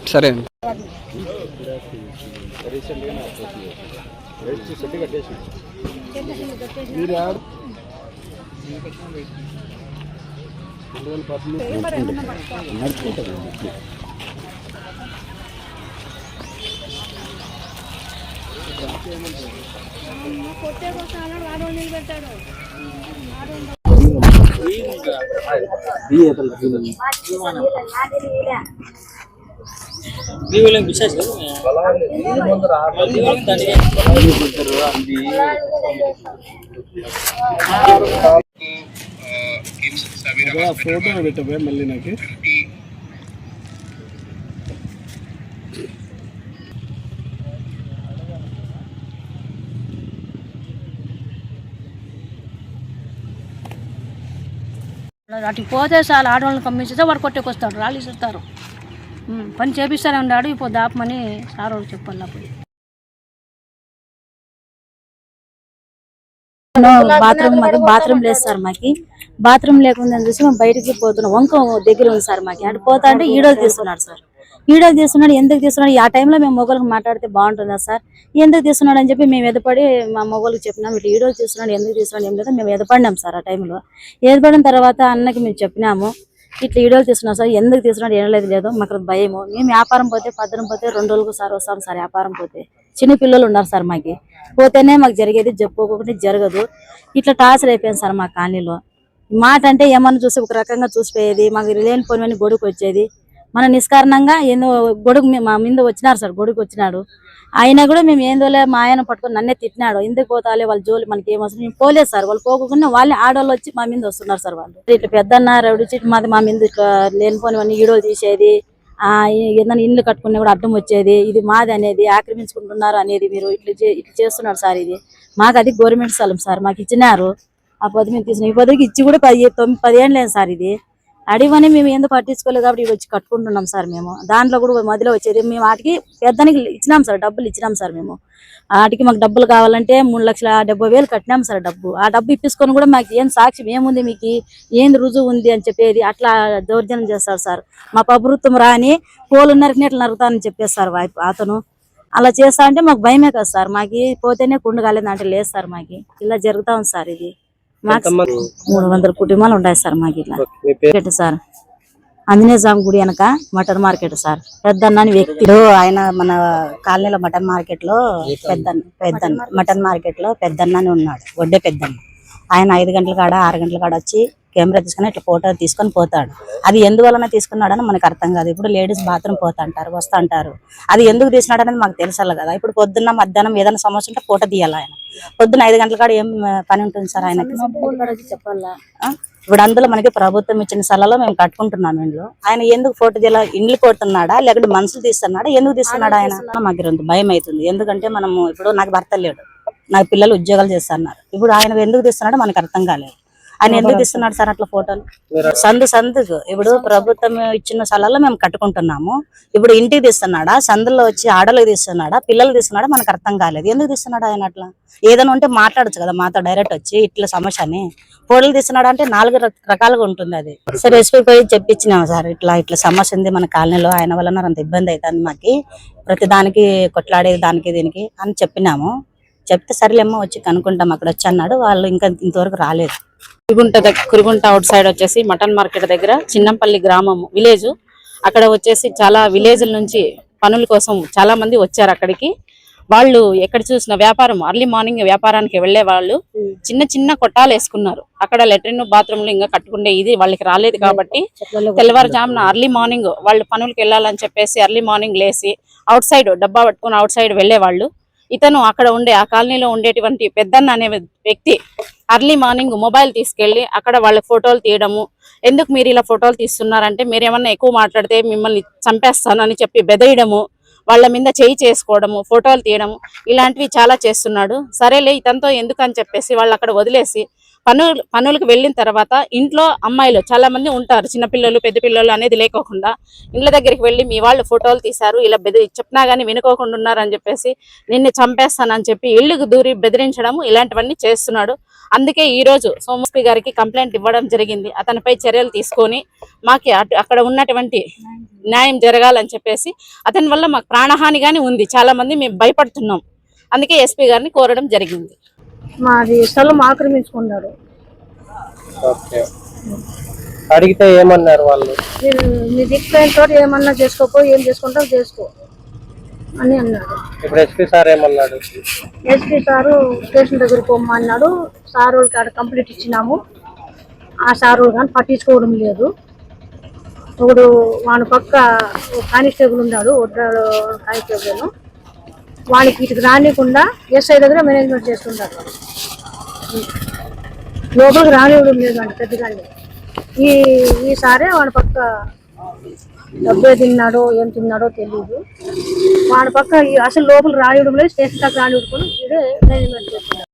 సరే ఫోటో పెట్టవే మళ్ళీ నాకు అటు పోతే చాలు ఆడవాళ్ళని పంపించేస్తే వాడు కొట్టుకొస్తాడు రాళ్ళు ఇస్తారు పని చేపిస్తానే ఉన్నాడు ఇప్పుడు దాపమని సార్ వాళ్ళు చెప్పాలి అప్పుడు బాత్రూమ్ లేదు సార్ మాకి బాత్రూమ్ లేకుండా చూసి మేము బయటికి పోతున్నాం వంక దగ్గర ఉంది సార్ మాకి అటు పోతా అంటే ఈడోలు తీస్తున్నాడు సార్ ఈడోలు తీస్తున్నాడు ఎందుకు తీస్తున్నాడు ఆ టైంలో మేము మొగోళ్ళకి మాట్లాడితే బాగుంటుందా సార్ ఎందుకు తీస్తున్నాడు అని చెప్పి మేము ఎదపడి మా మొగోళ్ళకి చెప్పినాం ఇట్లా ఈడోలు తీస్తున్నాడు ఎందుకు తీస్తున్నాడు ఏం లేదా మేము ఎదపడినాం సార్ ఆ టైంలో ఎదపడిన తర్వాత అన్నకి మేము చెప్పినాము ఇట్లా ఈడోలు తీస్తున్నాం సార్ ఎందుకు తీస్తున్నాడు ఏం లేదు మాకు భయము మేము వ్యాపారం పోతే పద్దరం పోతే 2 రోజులకు సార్ వస్తాం సార్ వ్యాపారం పోతే చిన్న పిల్లలు ఉన్నారు సార్ మాకి పోతేనే మాకు జరిగేది చెప్పుకోకుండా జరగదు ఇట్లా టార్చర్ అయిపోయింది సార్ మా కాలనీలో మాట అంటే ఏమన్నా చూసి ఒక రకంగా చూసిపోయేది మాకు లేని పోని గొడుగు వచ్చేది మన నిష్కారణంగా ఏందో గొడుగు మా మీద వచ్చినారు సార్ గొడుగు వచ్చినాడు అయినా కూడా మేము ఏందోలే మా ఆయన పట్టుకొని నన్నే తిట్టినాడు ఎందుకు పోతాలే వాళ్ళ జోలి మనకి ఏమవసరం మేము పోలేదు సార్ వాళ్ళు పోకుండా వాళ్ళే ఆడవాళ్ళు వచ్చి మా మీద వస్తున్నారు సార్ వాళ్ళు ఇట్లా పెద్దన్న రౌడీ చీట్ మాది మా మీద ఇట్లా లేనిపోనివన్నీ ఈడోలు తీసేది ఏదైనా ఇల్లు కట్టుకునే కూడా అడ్డం వచ్చేది ఇది మాది అనేది ఆక్రమించుకుంటున్నారు అనేది మీరు ఇట్లా చేస్తున్నారు సార్ ఇది మాకు అది గవర్నమెంట్ స్థలం సార్ మాకు ఇచ్చినారు ఆ పది మేము తీసుకున్నాం ఈ పదికి ఇచ్చి కూడా 10 ఏళ్ళు లేదు సార్ ఇది అడివని మేము ఎందుకు పట్టించుకోలేదు కాబట్టి వచ్చి కట్టుకుంటున్నాం సార్ మేము దాంట్లో కూడా మధ్యలో వచ్చేది మేము వాటికి పెద్దానికి ఇచ్చినాం సార్ డబ్బులు ఇచ్చినాం సార్ మేము వాటికి మాకు డబ్బులు కావాలంటే 3,70,000 కట్టినాం సార్ ఆ డబ్బు ఇప్పించుకొని కూడా మాకు ఏం సాక్ష్యం ఏముంది మీకు ఏంది రుజువు ఉంది అని చెప్పేది అట్లా దౌర్జన్యం చేస్తారు సార్ మా ప్రభుత్వం రాని పోలు నరికినట్లు నరుకుతానని చెప్పేసి సార్ అతను అలా చేస్తా అంటే మాకు భయమే కదా సార్ మాకి పోతేనే కుండు కాలేదంటే లేదు సార్ మాకి ఇలా జరుగుతా ఉంది సార్ ఇది మాకు 300 కుటుంబాలు ఉన్నాయి సార్ మాకు ఇట్లా సార్ ఆంజనేయ స్వామి గుడి వెనక మటన్ మార్కెట్ సార్ పెద్దన్న వ్యక్తి ఆయన మన కాలనీలో మటన్ మార్కెట్ లో పెద్దన్న మటన్ మార్కెట్ లో పెద్దన్న ఉన్నాడు వడ్డే పెద్దన్న ఆయన 5 గంటల కాడ 6 గంటల కాడ వచ్చి కెమెరా తీసుకుని ఇట్లా ఫోటో తీసుకొని పోతాడు అది ఎందువలన తీసుకున్నాడని మనకు అర్థం కాదు ఇప్పుడు లేడీస్ బాత్రూమ్ పోతా అంటారు వస్తా అంటారు అది ఎందుకు తీసినాడు అనేది మాకు తెలుసాలి కదా ఇప్పుడు పొద్దున్న మధ్యాహ్నం ఏదైనా సమస్య ఉంటే ఫోటో తీయాలి ఆయన పొద్దున్న 5 గంటల కాడ ఏం పని ఉంటుంది సార్ ఆయనకి చెప్పాలా ఇప్పుడు అందులో మనకి ప్రభుత్వం ఇచ్చిన స్థలాల్లో మేము కట్టుకుంటున్నాం ఇంట్లో ఆయన ఎందుకు ఫోటో తీయాలి ఇండ్లు కొడుతున్నాడా లేకపోతే మనుషులు తీస్తున్నాడా ఎందుకు తీస్తున్నాడా ఆయన మాకు భయం అవుతుంది ఎందుకంటే మనము ఇప్పుడు నాకు భర్త లేడు నాకు పిల్లలు ఉద్యోగాలు చేస్తున్నారు ఇప్పుడు ఆయన ఎందుకు తీస్తున్నాడో మనకు అర్థం కాలేదు ఆయన ఎందుకు తీస్తున్నాడు సార్ అట్లా ఫోటోలు సందుకు ఇప్పుడు ప్రభుత్వం ఇచ్చిన స్థలాల్లో మేము కట్టుకుంటున్నాము ఇప్పుడు ఇంటికి తీస్తున్నాడా సందులో వచ్చి ఆడలకు తీస్తున్నాడా పిల్లలు తీస్తున్నాడా మనకు అర్థం కాలేదు ఎందుకు తీస్తున్నాడు ఆయన అట్లా ఏదైనా ఉంటే మాట్లాడచ్చు కదా మాతో డైరెక్ట్ వచ్చి ఇట్లా సమస్య అని ఫోటోలు తీస్తున్నాడు అంటే 4 రకాలుగా ఉంటుంది అది సరే ఎస్పీ పోయి చెప్పించినాము సార్ ఇట్లా సమస్య ఉంది మన కాలనీలో ఆయన వల్ల అంత ఇబ్బంది అవుతుంది మాకి ప్రతి దానికి కొట్లాడేది దానికి దీనికి అని చెప్పినాము చెప్తే సరేలేమ్మా వచ్చి కనుక్కుంటాం అక్కడ వచ్చి అన్నాడు వాళ్ళు ఇంకా ఇంతవరకు రాలేదు కురుగుంట అవుట్ సైడ్ వచ్చేసి మటన్ మార్కెట్ దగ్గర చిన్నంపల్లి గ్రామం విలేజ్ అక్కడ వచ్చేసి చాలా విలేజ్ల నుంచి పనుల కోసం చాలా మంది వచ్చారు అక్కడికి వాళ్ళు ఎక్కడ చూసిన వ్యాపారం అర్లీ మార్నింగ్ వ్యాపారానికి వెళ్లే వాళ్ళు చిన్న కొట్టాలు వేసుకున్నారు అక్కడ లెట్రిన్ బాత్రూమ్లు ఇంకా కట్టుకునే ఇది వాళ్ళకి రాలేదు కాబట్టి తెల్లవారుజామున అర్లీ మార్నింగ్ వాళ్ళు పనులకు వెళ్ళాలని చెప్పేసి అర్లీ మార్నింగ్ లేసి అవుట్ సైడ్ డబ్బా పట్టుకుని అవుట్ సైడ్ వెళ్లే వాళ్ళు ఇతను అక్కడ ఉండే ఆ కాలనీలో ఉండేటువంటి పెద్దన్న అనే వ్యక్తి అర్లీ మార్నింగ్ మొబైల్ తీసుకెళ్లి అక్కడ వాళ్ళ ఫోటోలు తీయడము ఎందుకు మీరు ఇలా ఫోటోలు తీస్తున్నారంటే మీరు ఏమన్నా ఎక్కువ మాట్లాడితే మిమ్మల్ని చంపేస్తాను అని చెప్పి బెదిరియడము వాళ్ళ మీద చేయి చేసుకోవడము ఫోటోలు తీయడము ఇలాంటివి చాలా చేస్తున్నాడు సరేలే ఇతనితో ఎందుకని చెప్పేసి వాళ్ళు అక్కడ వదిలేసి పనులకు వెళ్ళిన తర్వాత ఇంట్లో అమ్మాయిలు చాలా మంది ఉంటారు, చిన్నపిల్లలు పెద్ద పిల్లలు అనేది లేకోకుండా ఇండ్ల దగ్గరికి వెళ్ళి మీ వాళ్ళు ఫోటోలు తీశారు, ఇలా చెప్పినా గానీ వినుకోకుండా ఉన్నారని చెప్పేసి నిన్ను చంపేస్తానని చెప్పి ఇళ్లకు దూరి బెదిరించడం ఇలాంటివన్నీ చేస్తున్నాడు. అందుకే ఈ రోజు సోమస్పి గారికి కంప్లైంట్ ఇవ్వడం జరిగింది. అతనిపై చర్యలు తీసుకొని మాకు అక్కడ ఉన్నటువంటి న్యాయం జరగాలని చెప్పేసి, అతని వల్ల మాకు ప్రాణహాని గాని ఉంది, చాలా మంది మేము భయపడుతున్నాం. అందుకే ఎస్పీ గారిని కోరడం జరిగింది. మాది స్థలం ఆక్రమించుకున్నాడు. ఓకే, అడిగితే ఏమన్నారు వాళ్ళు? మీరు మీ దిక్కుపోయిన తోటి ఏమన్నా చేసుకోపో, ఏం చేసుకుంటావు చేసుకో అని అన్నాడు. ఇప్పుడు ఎస్పీ సార్ ఏమన్నాడు? ఎస్పీ సారు స్టేషన్ దగ్గర పోమన్నాడు. సార్ వాళ్ళకి ఆడ కంప్లీట్ ఇచ్చినాము. ఆ సార్ వాళ్ళు కానీ పట్టించుకోవడం లేదు. ఇప్పుడు వాని పక్క కానిస్టేబుల్ ఉన్నాడు, ఒడ్రాడు కానిస్టేబుల్, వానికి ఇటుకు రానికుండా ఎస్ఐ దగ్గర మేనేజ్మెంట్ చేస్తుంటారు. లోపలికి రానివ్వడం లేదండి పెద్దగానే. ఈసారే వాడి పక్క డబ్బే తిన్నాడో ఏం తిన్నాడో తెలియదు. వాడి పక్క అసలు లోపలికి రానివ్వడం లేదు, స్టేషన్ దాకా రానివ్వడం ఇదే మేనేజ్మెంట్ చేస్తున్నారు.